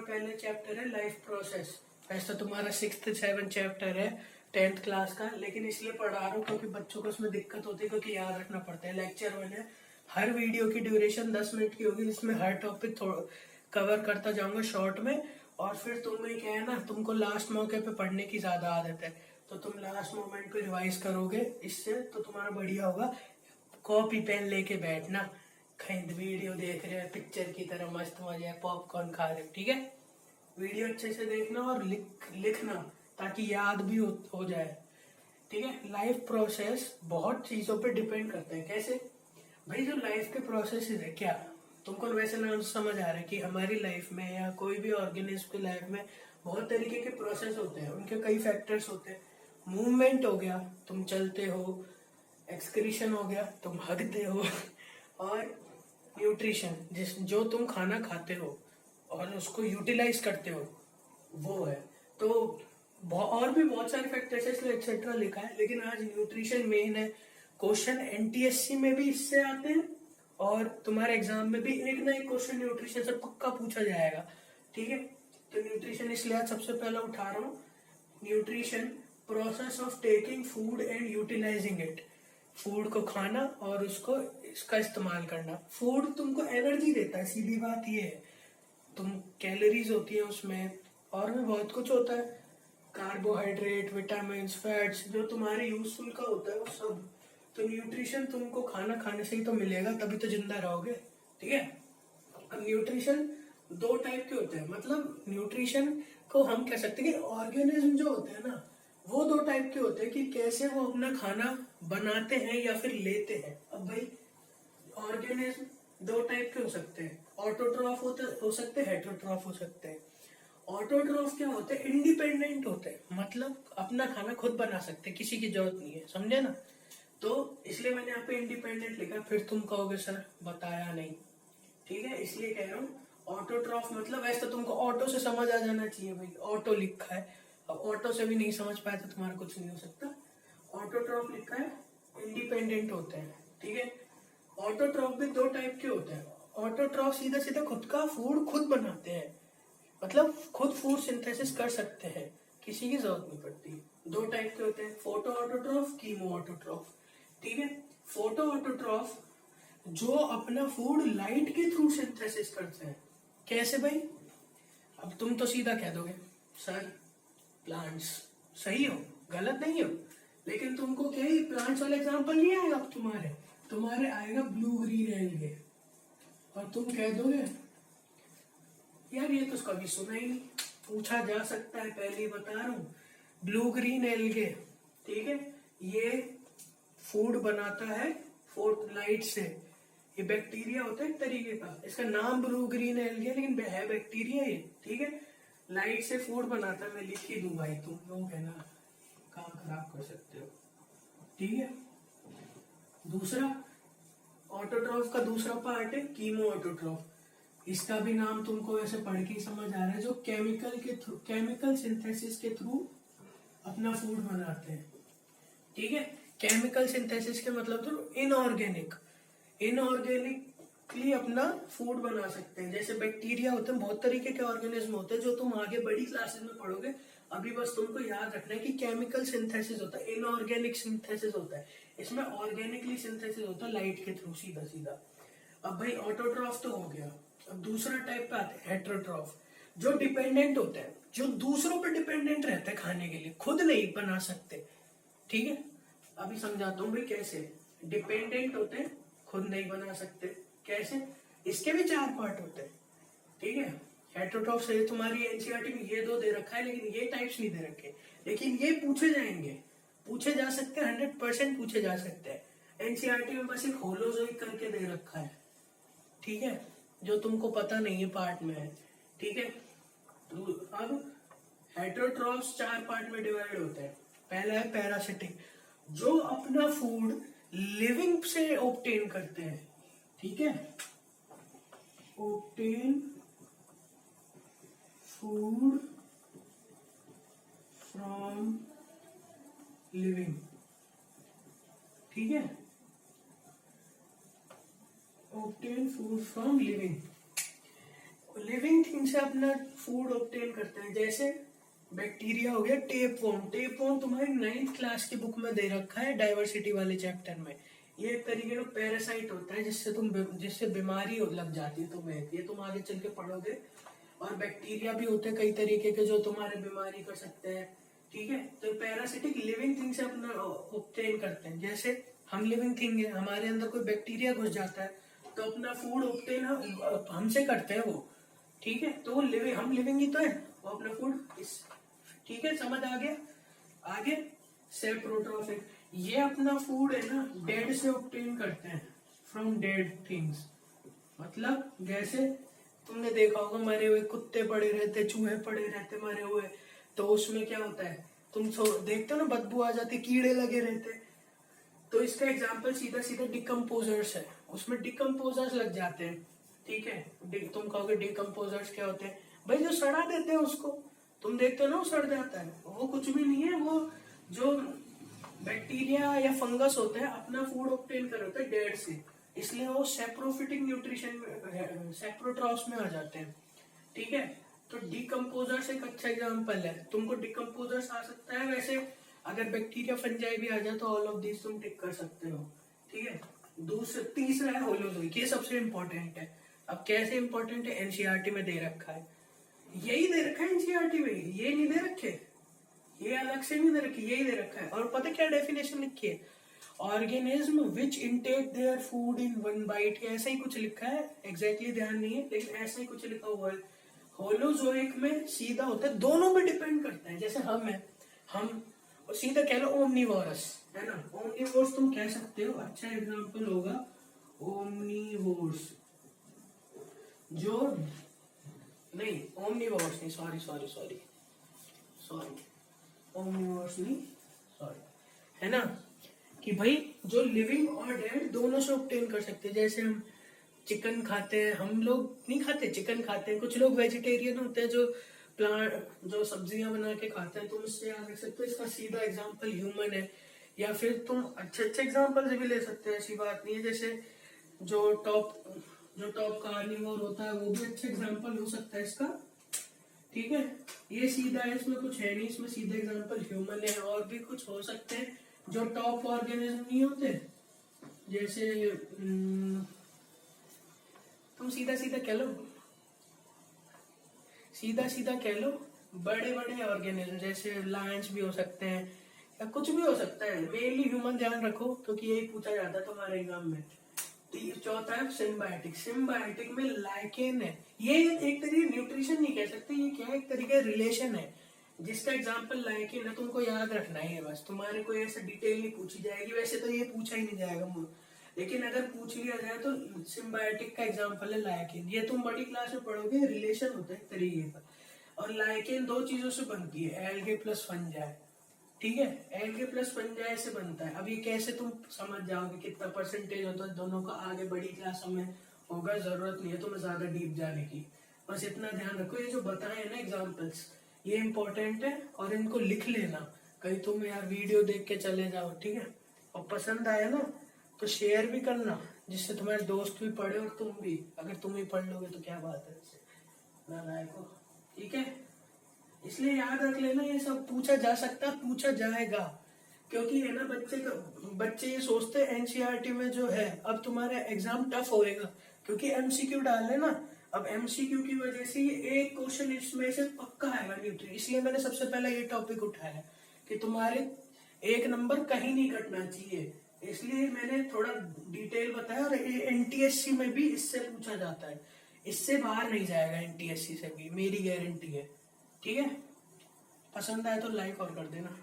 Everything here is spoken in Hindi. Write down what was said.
पहले चैप्टर है लाइफ प्रोसेस। वैसे तो तुम्हारा 6th 7th चैप्टर है 10th क्लास का, लेकिन इसलिए पढ़ा रहा हूँ क्योंकि बच्चों को उसमें दिक्कत होती है, क्योंकि याद रखना पड़ता है। लेक्चर मैंने हर वीडियो की ड्यूरेशन 10 मिनट की होगी, जिसमें हर टॉपिक कवर करता जाऊंगा शॉर्ट में। और फिर तुम्हें क्या है ना, तुमको लास्ट मौके पे पढ़ने की ज्यादा आदत है, तो तुम लास्ट मोमेंट पे रिवाइज करोगे, इससे तो तुम्हारा बढ़िया होगा। कॉपी पेन लेके बैठना, कहीं वीडियो देख रहे हो पिक्चर की तरह मस्त मजा है, पॉपकॉर्न खा रहे हो, ठीक है। वीडियो अच्छे से देखना और लिखना, ताकि याद भी हो जाए, ठीक है। लाइफ प्रोसेस बहुत चीजों पे डिपेंड करते हैं। कैसे भाई, जो लाइफ के प्रोसेस है क्या, तुमको वैसे नाम से समझ आ रहा है कि हमारी लाइफ में या कोई भी ऑर्गेनिज्म की लाइफ में बहुत तरीके के प्रोसेस होते हैं, उनके कई फैक्टर्स होते हैं। मूवमेंट हो गया, तुम चलते हो। एक्सक्रीशन हो गया, तुम हगते हो। और न्यूट्रिशन, जो तुम खाना खाते हो और उसको यूटिलाइज करते हो, वो है। तो और भी बहुत सारे फैक्टर्स है, इसलिए एक्सेट्रा लिखा है, लेकिन आज न्यूट्रिशन मेन है। क्वेश्चन एनटीएससी में भी इससे आते हैं, और तुम्हारे एग्जाम में भी एक ना एक क्वेश्चन न्यूट्रिशन से पक्का पूछा जाएगा, ठीक है। तो न्यूट्रिशन इसलिए आज सबसे पहले उठा रहा हूँ। Nutrition, process of taking food and utilising it. Food को खाना और उसको इसका इस्तेमाल करना। फूड तुमको एनर्जी देता है, सीधी बात ये है। तुम कैलोरीज होती है उसमें, और भी बहुत कुछ होता है, कार्बोहाइड्रेट, विटामिन, फैट्स, जो तुम्हारे यूजफुल का होता है वो सब। तो न्यूट्रिशन तुमको खाना खाने से ही तो मिलेगा, तभी तो जिंदा रहोगे, ठीक है। अब न्यूट्रिशन दो टाइप के होते हैं, मतलब न्यूट्रिशन को हम कह सकते हैं कि ऑर्गेनिज्म जो होते हैं ना, वो दो टाइप के होते हैं कि कैसे वो अपना खाना बनाते हैं या फिर लेते हैं। अब भाई, ऑर्गेनिज्म दो टाइप के हो सकते हैं, ऑटोट्रॉफ हो सकते हैं, हेटरोट्रॉफ हो सकते हैं। ऑटोट्रॉफ क्या होते हैं? इंडिपेंडेंट होते हैं, मतलब अपना खाना खुद बना सकते हैं, किसी की जरूरत नहीं है, समझे ना। तो इसलिए मैंने यहाँ पे इंडिपेंडेंट लिखा, फिर तुम कहोगे सर बताया नहीं, ठीक है, इसलिए कह रहा हूँ। ऑटोट्रॉफ मतलब, ऐसा तुमको ऑटो से समझ आ जाना चाहिए भाई, ऑटो लिखा है। अब ऑटो से भी नहीं समझ पाए तो तुम्हारा कुछ नहीं हो सकता। ऑटोट्रॉफ लिखा है, इंडिपेंडेंट होते हैं, ठीक है। ऑटोट्रॉफ भी दो टाइप के होते हैं। ऑटोट्रॉफ सीधा सीधा खुद का फूड खुद बनाते हैं, मतलब खुद फूड सिंथेसिस कर सकते हैं, किसी की जरूरत नहीं पड़ती। दो टाइप के होते हैं, फोटो ऑटोट्रॉफ, कीमो ऑटोट्रॉफ, ठीक है। फोटो ऑटोट्रॉफ जो अपना फूड लाइट के थ्रू सिंथेसिस करते हैं। कैसे भाई? अब तुम तो सीधा कह दोगे सर प्लांट्स, सही हो, गलत नहीं हो, लेकिन तुमको क्या ही प्लांट्स वाला एग्जांपल नहीं आएगा। अब तुम्हारे आएगा ब्लू ग्रीन एल्गे, और तुम कह दोगे यार ये तो कभी सुना ही नहीं। पूछा जा सकता है, पहले ही बता रहा हूँ। ब्लू ग्रीन एल्गे, ठीक है, ये फूड बनाता है फोर्थ लाइट से। ये बैक्टीरिया होता है एक तरीके का, इसका नाम ब्लू ग्रीन एल्गे, लेकिन है बैक्टीरिया ये, ठीक है। लाइट से फूड बनाता है, मैं लिख ही दूं भाई, तुम लोग है ना काम खराब कर सकते हो, ठीक है। दूसरा ऑटोट्रॉफ का दूसरा पार्ट है कीमो ऑटोट्रॉफ। इसका भी नाम तुमको वैसे पढ़ के समझ आ रहा है, जो केमिकल सिंथेसिस के थ्रू अपना फूड बनाते हैं, ठीक है। केमिकल सिंथेसिस के मतलब तो इनऑर्गेनिकली अपना फूड बना सकते हैं। जैसे बैक्टीरिया होते हैं, बहुत तरीके के ऑर्गेनिज्म होते हैं, जो तुम आगे बड़ी क्लासेस में पढ़ोगे। अभी बस तुमको याद रखना है कि केमिकल सिंथेसिस होता है, इनऑर्गेनिक सिंथेसिस होता है, इसमें ऑर्गेनिकली सिंथेसिस होता है लाइट के थ्रू, सीधा सीधा। अब भाई ऑटोट्रॉफ तो हो गया। अब दूसरा टाइप पे आते हैं हेटरोट्रॉफ, जो डिपेंडेंट होते हैं, जो दूसरों पर डिपेंडेंट रहते हैं खाने के लिए, खुद नहीं बना सकते, ठीक है। अभी समझाता हूँ भाई कैसे। डिपेंडेंट होते हैं, खुद नहीं बना सकते, कैसे? इसके भी 4 पार्ट होते हैं, ठीक है। हेटरोट्रॉफ से तुम्हारी एनसीईआरटी में ये 2 दे रखा है, लेकिन ये टाइप्स नहीं दे रखे, लेकिन ये पूछे जाएंगे, पूछे जा सकते हैं, 100% पूछे जा सकते हैं। एनसीईआरटी में बस एक होलोजोइक करके दे रखा है, ठीक है, जो तुमको पता नहीं है, पार्ट में है, ठीक है। तो अब हेटरोट्रॉफ्स 4 पार्ट में डिवाइड होते हैं। पहला है पैरासिटिक, जो अपना फूड लिविंग से ऑब्टेन करते हैं, ठीक है। ऑब्टेन फूड फ्रॉम लिविंग, ठीक है, obtain food from living. Living thing से अपना फूड ऑब्टेन करते हैं। जैसे बैक्टीरिया हो गया, टेपवॉर्म तुम्हारी 9th क्लास की बुक में दे रखा है डाइवर्सिटी वाले चैप्टर में। ये एक तरीके का पैरासाइट होता है जिससे बीमारी लग जाती है तुम्हें, ये तुम आगे चल के पढ़ोगे। और बैक्टीरिया भी होते हैं कई तरीके के जो तुम्हारे बीमारी कर सकते हैं, ठीक है। तो पैरासिटिक लिविंग थिंग से अपना ऑब्टेन करते हैं। जैसे हम लिविंग थिंग है, हमारे अंदर कोई बैक्टीरिया घुस जाता है तो अपना फूड ऑब्टेन हमसे करते हैं वो, ठीक है। तो वो हम लिविंग ही तो है, वो अपना फूड ठीक है, समझ आ गया। आगे सेप्रोट्रॉफिक, ये अपना फूड है ना डेड से ऑब्टेन करते हैं, फ्रॉम डेड थिंग्स। मतलब जैसे तुमने देखा होगा मरे हुए कुत्ते पड़े रहते, चूहे पड़े रहते मरे हुए, तो उसमें क्या होता है, तुम देखते हो ना बदबू आ जाती, कीड़े लगे रहते। तो इसका एग्जाम्पल सीधा सीधा डिकम्पोजर्स है, उसमें डिकम्पोजर्स लग जाते हैं, ठीक है। तुम कहोगे डिकम्पोजर्स क्या होते हैं, भाई जो सड़ा देते हैं उसको, तुम देखते हो ना वो सड़ जाता है, वो कुछ भी नहीं है, वो जो बैक्टीरिया या फंगस होते हैं अपना फूड ऑब्टेन कर होता है डेड से, इसलिए वो सेप्रोफिटिक न्यूट्रिशन सेप्रोट्रॉफ्स में आ जाते हैं, ठीक है। तो डिकम्पोजर्स एक अच्छा एग्जाम्पल है, तुमको डिकम्पोजर्स आ सकता है। वैसे अगर बैक्टीरिया फंजाई भी आ जाए तो ऑल ऑफ दिस तुम टिक कर सकते हो, ठीक है। तीसरा है होलोजोइक, ये सबसे इंपॉर्टेंट है। अब कैसे इंपॉर्टेंट है, एनसीईआरटी में दे रखा है, यही दे रखा है एनसीईआरटी में, ये नहीं दे रखे, ये अलग से नहीं दे रखे, यही दे रखा है। और पता क्या डेफिनेशन लिखी है, organism which intake their food in one byte, ऐसा ही कुछ लिखा है, एग्जैक्टली ध्यान नहीं है लेकिन ऐसा ही कुछ लिखा हुआ है। होलोजोइक में सीधा होता है, दोनों पे डिपेंड करता है। जैसे हम है, हम सीधा कह लो ओमनीवोरस है ना, ओमनीवोर्स तुम कह सकते हो, अच्छा एग्जांपल होगा ओमनीवोर्स, जो नहीं ओमनीवोर्स नहीं, सॉरी ओमनीवोर्स नहीं, सॉरी, है ना, कि भाई जो लिविंग और डेड दोनों से ऑब्टेन कर सकते हैं। जैसे हम चिकन खाते हैं, हम लोग नहीं खाते, चिकन खाते हैं, कुछ लोग वेजिटेरियन होते हैं जो जो सब्जियां बना के खाते हैं, तुम इससे याद रख सकते हो। इसका सीधा एग्जांपल ह्यूमन है, या फिर तुम अच्छे अच्छे एग्जांपल से भी ले सकते हैं, ऐसी बात नहीं है। जैसे जो टॉप कार्निवोर होता है वो भी अच्छा एग्जांपल हो सकता है इसका, ठीक है। ये सीधा है, इसमें कुछ है नहीं, इसमें सीधा एग्जांपल ह्यूमन है। और भी कुछ हो सकते हैं जो टॉप ऑर्गेनिज्म नहीं होते, जैसे तुम सीधा सीधा कह लो बड़े बड़े ऑर्गेनिज्म, जैसे लायंस भी हो सकते हैं या कुछ भी हो सकता है, मेनली ह्यूमन ध्यान रखो क्योंकि यही पूछा जाता है तुम्हारे एग्जाम में। चौथा है सिम्बायोटिक में लाइकेन है, ये एक तरीके न्यूट्रिशन नहीं कह सकते, ये क्या है, एक तरीके रिलेशन है जिसका एग्जांपल लाइकेन है। तुमको याद रखना है बस, तुम्हारे कोई ऐसा डिटेल नहीं पूछी जाएगी, वैसे तो ये पूछा ही नहीं जाएगा, लेकिन अगर पूछ लिया जाए तो सिम्बायोटिक का एग्जांपल है लाइकेन। ये तुम बड़ी क्लास में पढ़ोगे, रिलेशन होता है एक तरीके का। और लाइकेन दो चीजों से बनती है, एल्गे प्लस फंजाई, ठीक है, एल्गे प्लस फंजाई से बनता है। अब ये कैसे तुम समझ जाओगे, कितना परसेंटेज होता है दोनों का, आगे बड़ी क्लासों में होगा, जरूरत नहीं है तुम्हें ज्यादा डीप जाने की, बस इतना ध्यान रखो ये जो बताए ना एग्जाम्पल्स ये इंपॉर्टेंट है और इनको लिख लेना, कहीं तुम यार वीडियो देख के चले जाओ, ठीक है। और पसंद आया ना तो शेयर भी करना, जिससे तुम्हारे दोस्त भी पढ़े और तुम भी, अगर तुम ही पढ़ लोगे तो क्या बात है इससे, ठीक है। इसलिए याद रख लेना ये सब पूछा जा सकता है, पूछा जाएगा, क्योंकि है ना बच्चे ये सोचते हैं एनसीईआरटी में जो है अब तुम्हारा एग्जाम टफ होएगा क्योंकि एमसीक्यू डाल है ना। अब एमसीक्यू की वजह से ये एक क्वेश्चन इसमें से पक्का आएगा न्यूट्री, इसलिए मैंने सबसे पहले ये टॉपिक उठाया कि तुम्हारे एक नंबर कहीं नहीं कटना चाहिए, इसलिए मैंने थोड़ा डिटेल बताया। और एनटीएससी में भी इससे पूछा जाता है, इससे बाहर नहीं जाएगा एनटीएससी से भी, मेरी गारंटी है, ठीक है। पसंद आए तो लाइक और कर देना।